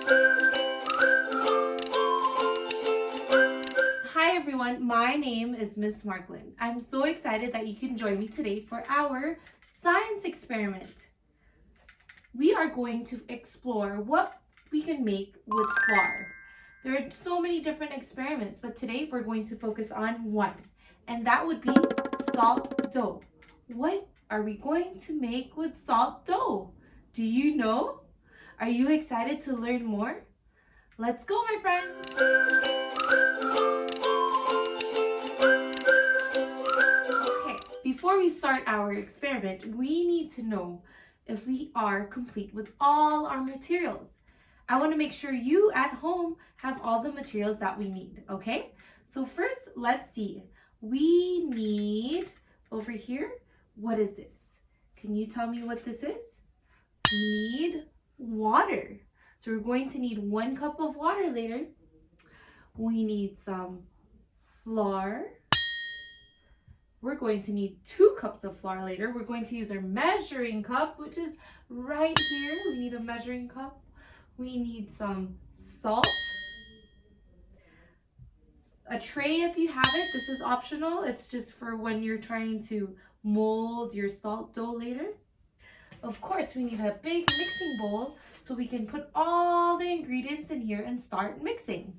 Hi everyone, my name is Miss Marclen. I'm so excited that you can join me today for our science experiment. We are going to explore what we can make with flour. There are so many different experiments, but today we're going to focus on one, and that would be salt dough. What are we going to make with salt dough? Do you know? Are you excited to learn more? Let's go, my friends! Okay, before we start our experiment, we need to know if we are complete with all our materials. I want to make sure you at home have all the materials that we need, okay? So first, let's see. We need, over here, what is this? Can you tell me what this is? We need water. So we're going to need 1 cup of water later. We need some flour. We're going to need 2 cups of flour later. We're going to use our measuring cup, which is right here. We need a measuring cup. We need some salt. A tray if you have it. This is optional. It's just for when you're trying to mold your salt dough later. Of course, we need a big mixing bowl so we can put all the ingredients in here and start mixing.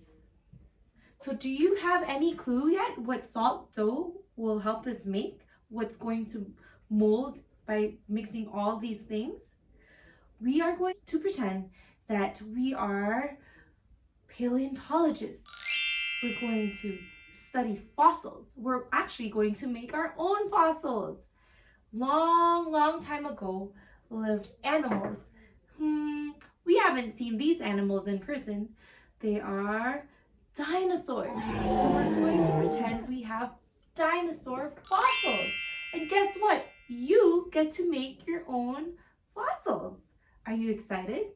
So do you have any clue yet what salt dough will help us make? What's going to mold by mixing all these things? We are going to pretend that we are paleontologists. We're going to study fossils. We're actually going to make our own fossils. Long time ago lived animals. We haven't seen these animals in person. They are dinosaurs. So we're going to pretend we have dinosaur fossils. And guess what? You get to make your own fossils. Are you excited?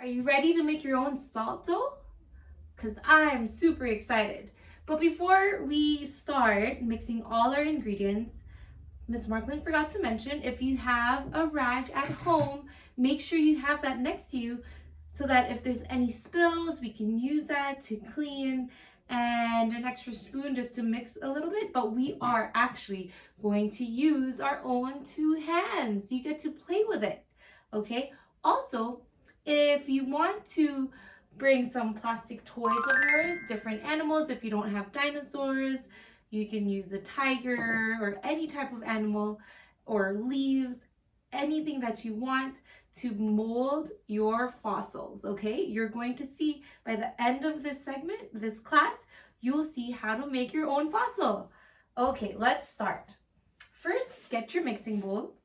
Are you ready to make your own salt dough? Because I'm super excited. But before we start mixing all our ingredients, Miss Marclen forgot to mention, if you have a rag at home, make sure you have that next to you so that if there's any spills, we can use that to clean, and an extra spoon just to mix a little bit. But we are actually going to use our own 2 hands. You get to play with it, okay? Also, if you want to bring some plastic toys of yours, different animals, if you don't have dinosaurs, you can use a tiger or any type of animal or leaves, anything that you want to mold your fossils, okay? You're going to see by the end of this segment, this class, you'll see how to make your own fossil. Okay, let's start. First, get your mixing bowl.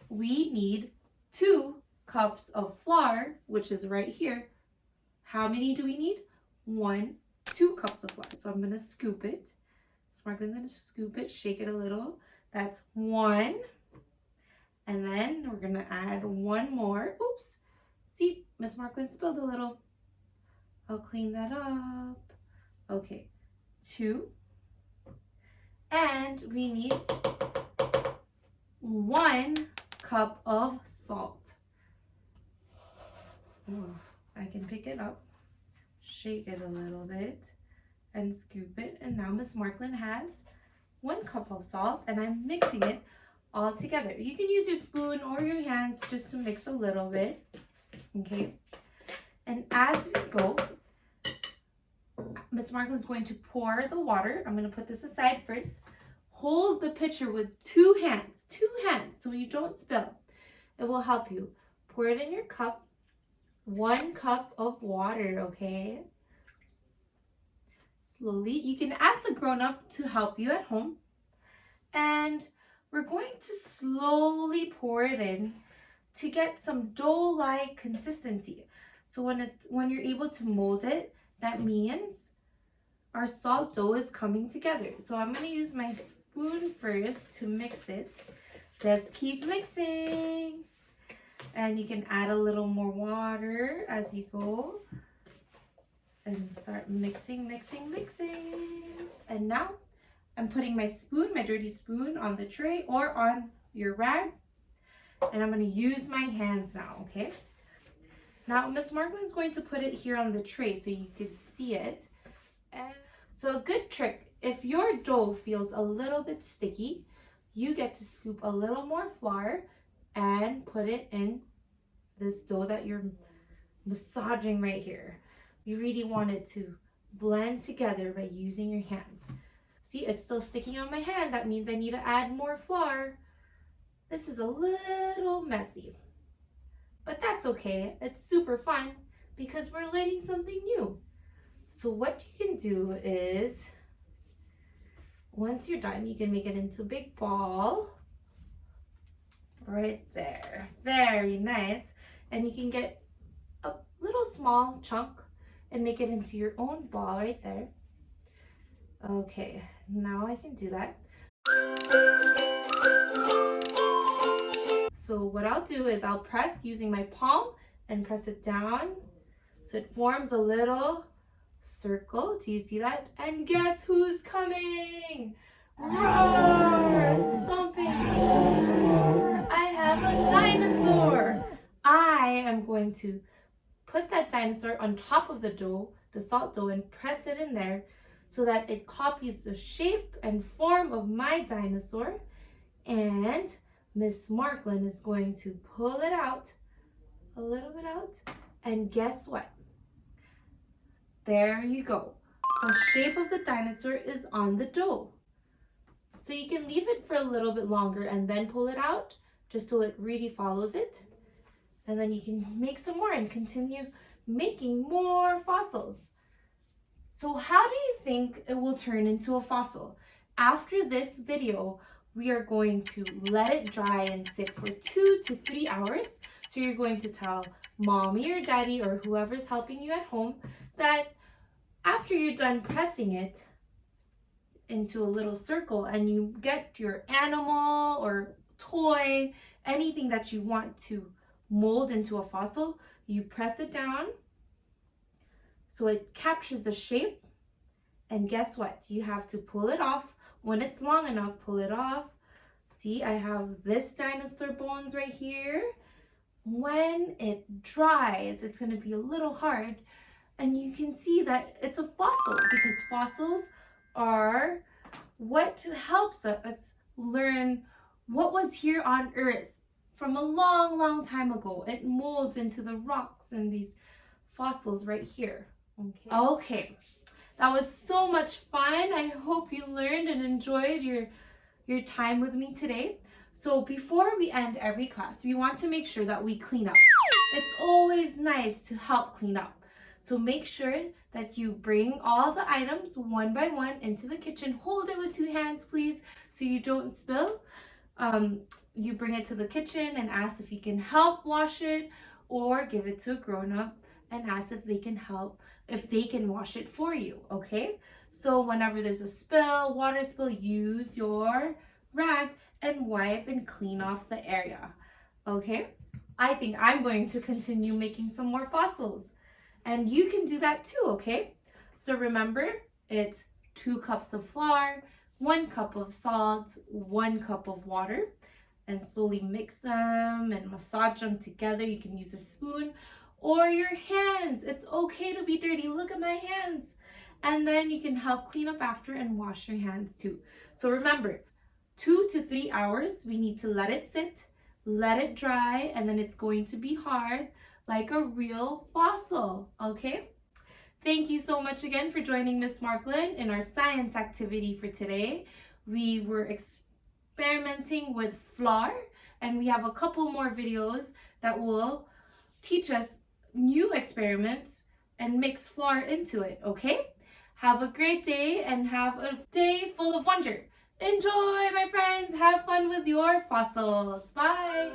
We need 2 cups of flour, which is right here. How many do we need? 2 cups of flour. So I'm gonna scoop it. Marclen's gonna scoop it, shake it a little. That's 1. And then we're gonna add 1 more. Oops. See, Miss Marclen spilled a little. I'll clean that up. Okay, 2. And we need 1 cup of salt. Ooh, I can pick it up, shake it a little bit, and scoop it. And now Miss Marclen has 1 cup of salt, and I'm mixing it all together. You can use your spoon or your hands just to mix a little bit, okay? And as we go, Miss Marclen is going to pour the water. I'm going to put this aside first. Hold the pitcher with 2 hands, so you don't spill. It will help you. Pour it in your cup. 1 cup of water, okay? Slowly. You can ask a grown-up to help you at home. And we're going to slowly pour it in to get some dough-like consistency. So when you're able to mold it, that means our salt dough is coming together. So I'm going to use my spoon first to mix it. Just keep mixing. And you can add a little more water as you go. And start mixing. And now I'm putting my spoon, my dirty spoon, on the tray or on your rag. and I'm going to use my hands now, okay? Now, Miss Marclen's going to put it here on the tray so you can see it. And so a good trick, if your dough feels a little bit sticky, you get to scoop a little more flour and put it in this dough that you're massaging right here. You really want it to blend together by using your hands. See, it's still sticking on my hand. That means I need to add more flour. This is a little messy, but that's okay. It's super fun because we're learning something new. So what you can do is, once you're done, you can make it into a big ball. Right there. Very nice. And you can get a little small chunk and make it into your own ball right there. Okay, now I can do that. So what I'll do is I'll press using my palm and press it down so it forms a little circle. Do you see that? And guess who's coming? Roar! It's stomping. I have a dinosaur. I am going to put that dinosaur on top of the dough, the salt dough, and press it in there so that it copies the shape and form of my dinosaur. And Miss Marclen is going to pull it out, a little bit out, and guess what? There you go. The shape of the dinosaur is on the dough. So you can leave it for a little bit longer and then pull it out, just so it really follows it. And then you can make some more and continue making more fossils. So how do you think it will turn into a fossil? After this video, we are going to let it dry and sit for 2 to 3 hours. So you're going to tell mommy or daddy or whoever's helping you at home that after you're done pressing it into a little circle and you get your animal or toy, anything that you want to mold into a fossil, you press it down so it captures the shape. And guess what? You have to pull it off. When it's long enough, pull it off. See, I have this dinosaur bones right here. When it dries, it's going to be a little hard. And you can see that it's a fossil because fossils are what helps us learn what was here on Earth from a long, long time ago. It molds into the rocks and these fossils right here. Okay. That was so much fun. I hope you learned and enjoyed your time with me today. So before we end every class, we want to make sure that we clean up. It's always nice to help clean up. So make sure that you bring all the items one by one into the kitchen. Hold it with 2 hands, please, so you don't spill. You bring it to the kitchen and ask if you can help wash it, or give it to a grown-up and ask if they can help, if they can wash it for you, okay? So whenever there's a spill, water spill, use your rag and wipe and clean off the area, okay? I think I'm going to continue making some more fossils, and you can do that too, okay? So remember, it's 2 cups of flour, 1 cup of salt, 1 cup of water, and slowly mix them and massage them together. You can use a spoon or your hands. It's okay to be dirty. Look at my hands. And then you can help clean up after and wash your hands too. So remember, 2 to 3 hours, we need to let it sit, let it dry, and then it's going to be hard like a real fossil, okay? Thank you so much again for joining Miss Marclen in our science activity for today. We were experimenting with flour, and we have a couple more videos that will teach us new experiments and mix flour into it, okay? Have a great day and have a day full of wonder. Enjoy, my friends. Have fun with your fossils. Bye.